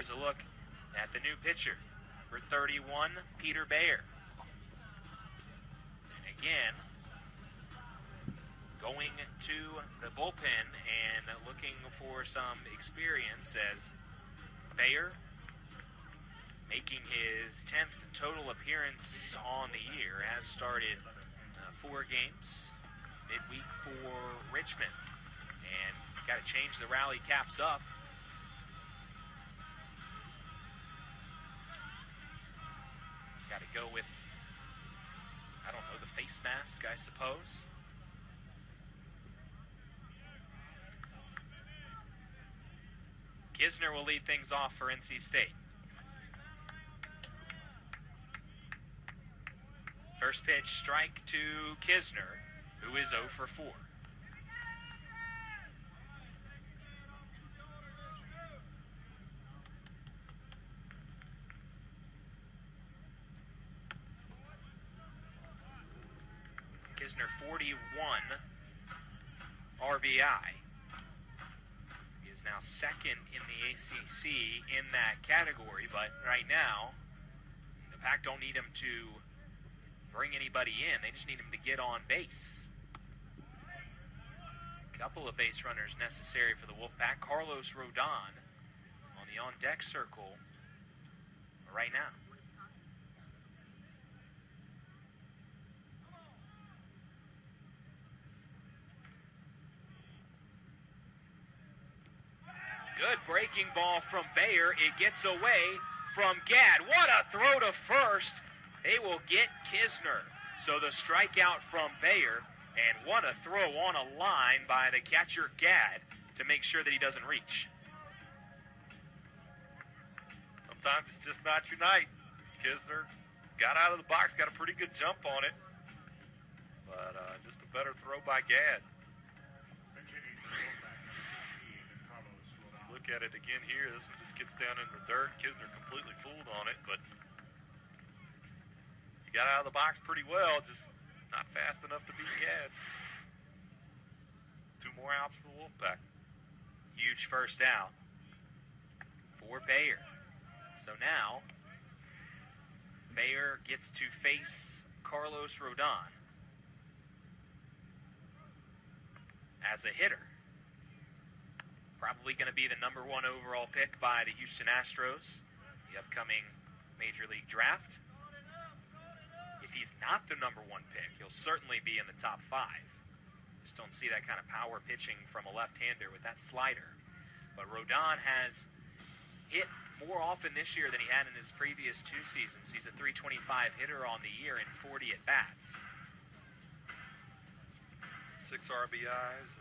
here's a look at the new pitcher, number 31, Peter Bayer. And again, going to the bullpen and looking for some experience as Bayer making his 10th total appearance on the year, has started 4 games midweek for Richmond, and got to change the rally caps up. Got to go with, I don't know, the face mask, I suppose. Kisner will lead things off for NC State. First pitch, strike to Kisner, who is 0 for 4. Kisner 41 RBI. He is now second in the ACC in that category, but right now, the Pack don't need him to bring anybody in. They just need him to get on base. A couple of base runners necessary for the Wolfpack. Carlos Rodon on the on-deck circle right now. Good breaking ball from Bayer. It gets away from Gadd. What a throw to first. They will get Kisner. So the strikeout from Bayer, and what a throw on a line by the catcher Gadd to make sure that he doesn't reach. Sometimes it's just not your night. Kisner got out of the box, got a pretty good jump on it, but just a better throw by Gadd. Look at it again here. This one just gets down in the dirt. Kisner completely fooled on it, but he got out of the box pretty well, just not fast enough to beat Gadd. 2 more outs for the Wolfpack. Huge first out for Bayer. So now, Bayer gets to face Carlos Rodon as a hitter. Probably going to be the #1 overall pick by the Houston Astros, the upcoming Major League Draft. If he's not the #1 pick, he'll certainly be in the top 5. Just don't see that kind of power pitching from a left-hander with that slider. But Rodon has hit more often this year than he had in his previous 2 seasons. He's a .325 hitter on the year in 40 at-bats. 6 RBIs.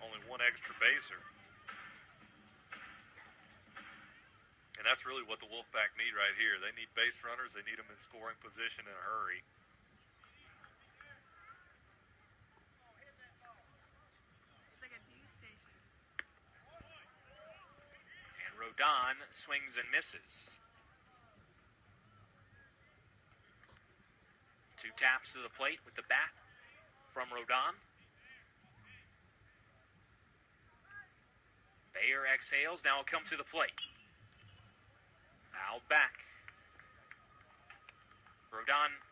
Only 1 extra baser. And that's really what the Wolfpack need right here. They need base runners. They need them in scoring position in a hurry. It's like a news station. And Rodon swings and misses. 2 taps to the plate with the bat from Rodon. Bayer exhales, now will come to the plate. Fouled back. Rodon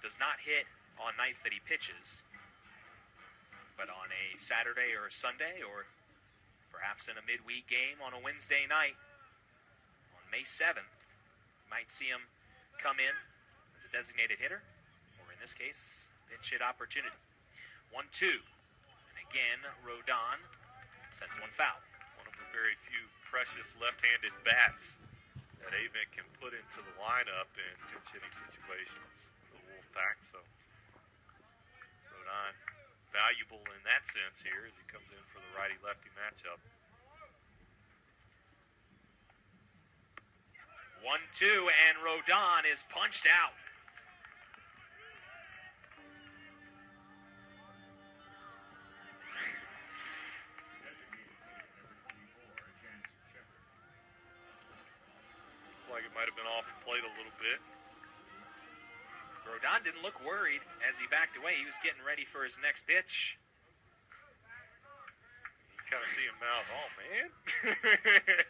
does not hit on nights that he pitches, but on a Saturday or a Sunday, or perhaps in a midweek game on a Wednesday night, on May 7th, you might see him come in as a designated hitter, or in this case, pinch hit opportunity. 1-2, and again, Rodon sends one foul. Very few precious left-handed bats that Avent can put into the lineup in pinch hitting situations for the Wolfpack. So Rodon valuable in that sense here as he comes in for the righty-lefty matchup. 1-2, and Rodon is punched out. Like it might have been off the plate a little bit. Rodon didn't look worried as he backed away. He was getting ready for his next pitch. He kind see him mouth, "Oh man,"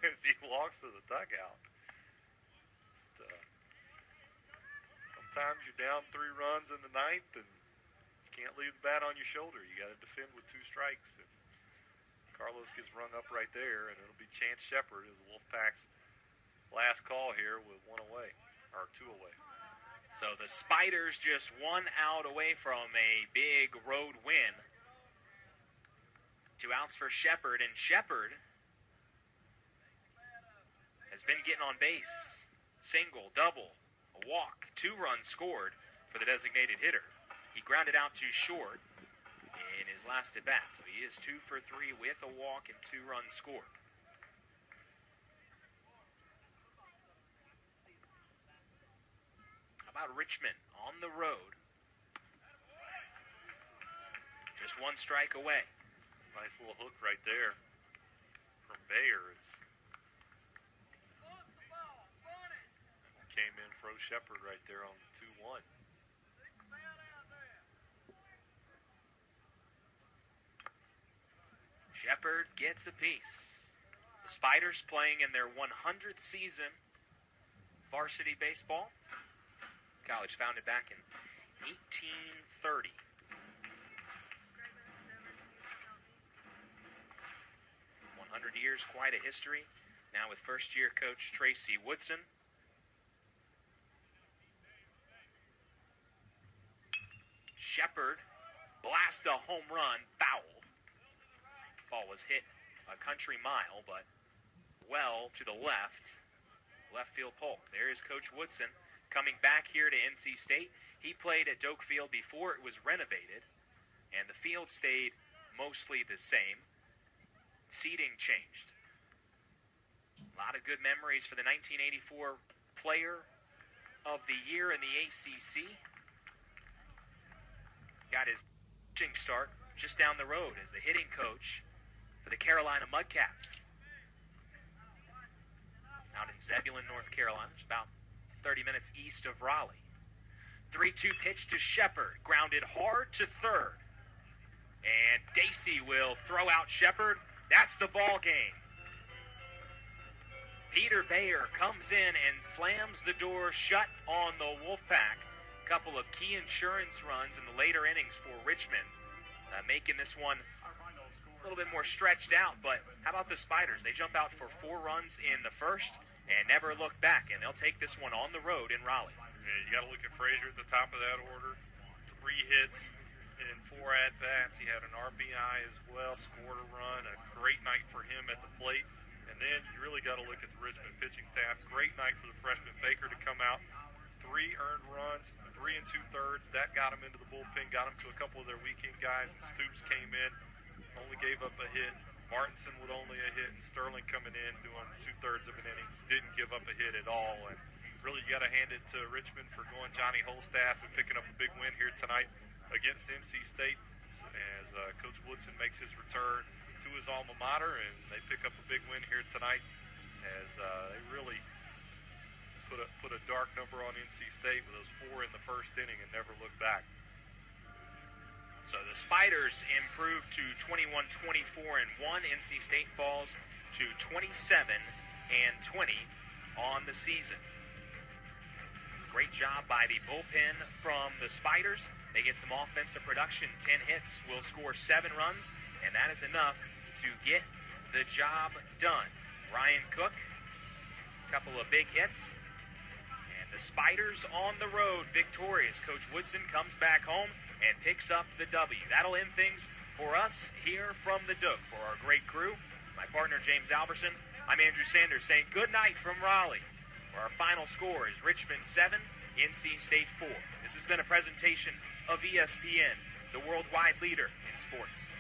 as he walks to the dugout. Sometimes you're down 3 runs in the ninth and you can't leave the bat on your shoulder. You got to defend with 2 strikes. And Carlos gets rung up right there, and it'll be Chance Shepard as the Wolfpack's last call here with 1 away, or 2 away. So the Spiders just 1 out away from a big road win. 2 outs for Shepard, and Shepard has been getting on base. Single, double, a walk, 2 runs scored for the designated hitter. He grounded out to short in his last at bat, so he is 2 for 3 with a walk and 2 runs scored. How about Richmond on the road? Just 1 strike away. Nice little hook right there from Bayers. Came in, froze Shepard right there on 2-1. Shepard gets a piece. The Spiders playing in their 100th season varsity baseball. College founded back in 1830. 100 years, quite a history. Now with first-year coach Tracy Woodson. Shepard blasts a home run, foul. Ball was hit a country mile, but well to the left field pole. There is Coach Woodson coming back here to NC State. He played at Doak Field before it was renovated, and the field stayed mostly the same. Seating changed. A lot of good memories for the 1984 Player of the Year in the ACC. Got his pitching start just down the road as the hitting coach for the Carolina Mudcats. Out in Zebulon, North Carolina, just about 30 minutes east of Raleigh. 3-2 pitch to Shepard, grounded hard to third. And Dacey will throw out Shepard. That's the ball game. Peter Bayer comes in and slams the door shut on the Wolfpack. Couple of key insurance runs in the later innings for Richmond, making this one a little bit more stretched out. But how about the Spiders? They jump out for 4 runs in the first and never look back, and they'll take this one on the road in Raleigh. Yeah, you got to look at Frazier at the top of that order. 3 hits in 4 at-bats. He had an RBI as well, scored a run. A great night for him at the plate. And then you really got to look at the Richmond pitching staff. Great night for the freshman Baker to come out. 3 earned runs, 3 2/3. That got him into the bullpen, got him to a couple of their weekend guys. And Stoops came in, only gave up a hit. Martinson with only a hit, and Sterling coming in doing 2/3 of an inning. Didn't give up a hit at all. And really, you got to hand it to Richmond for going Johnny Holstaff and picking up a big win here tonight against NC State as Coach Woodson makes his return to his alma mater, and they pick up a big win here tonight as they really put a dark number on NC State with those 4 in the first inning and never looked back. So the Spiders improve to 21-24-1. NC State falls to 27-20 on the season. Great job by the bullpen from the Spiders. They get some offensive production. 10 hits will score 7 runs, and that is enough to get the job done. Ryan Cook, a couple of big hits. And the Spiders on the road victorious. Coach Woodson comes back home and picks up the W. That'll end things for us here from the Doak. For our great crew, my partner James Alberson, I'm Andrew Sanders saying good night from Raleigh. For our final score is Richmond 7, NC State 4. This has been a presentation of ESPN, the worldwide leader in sports.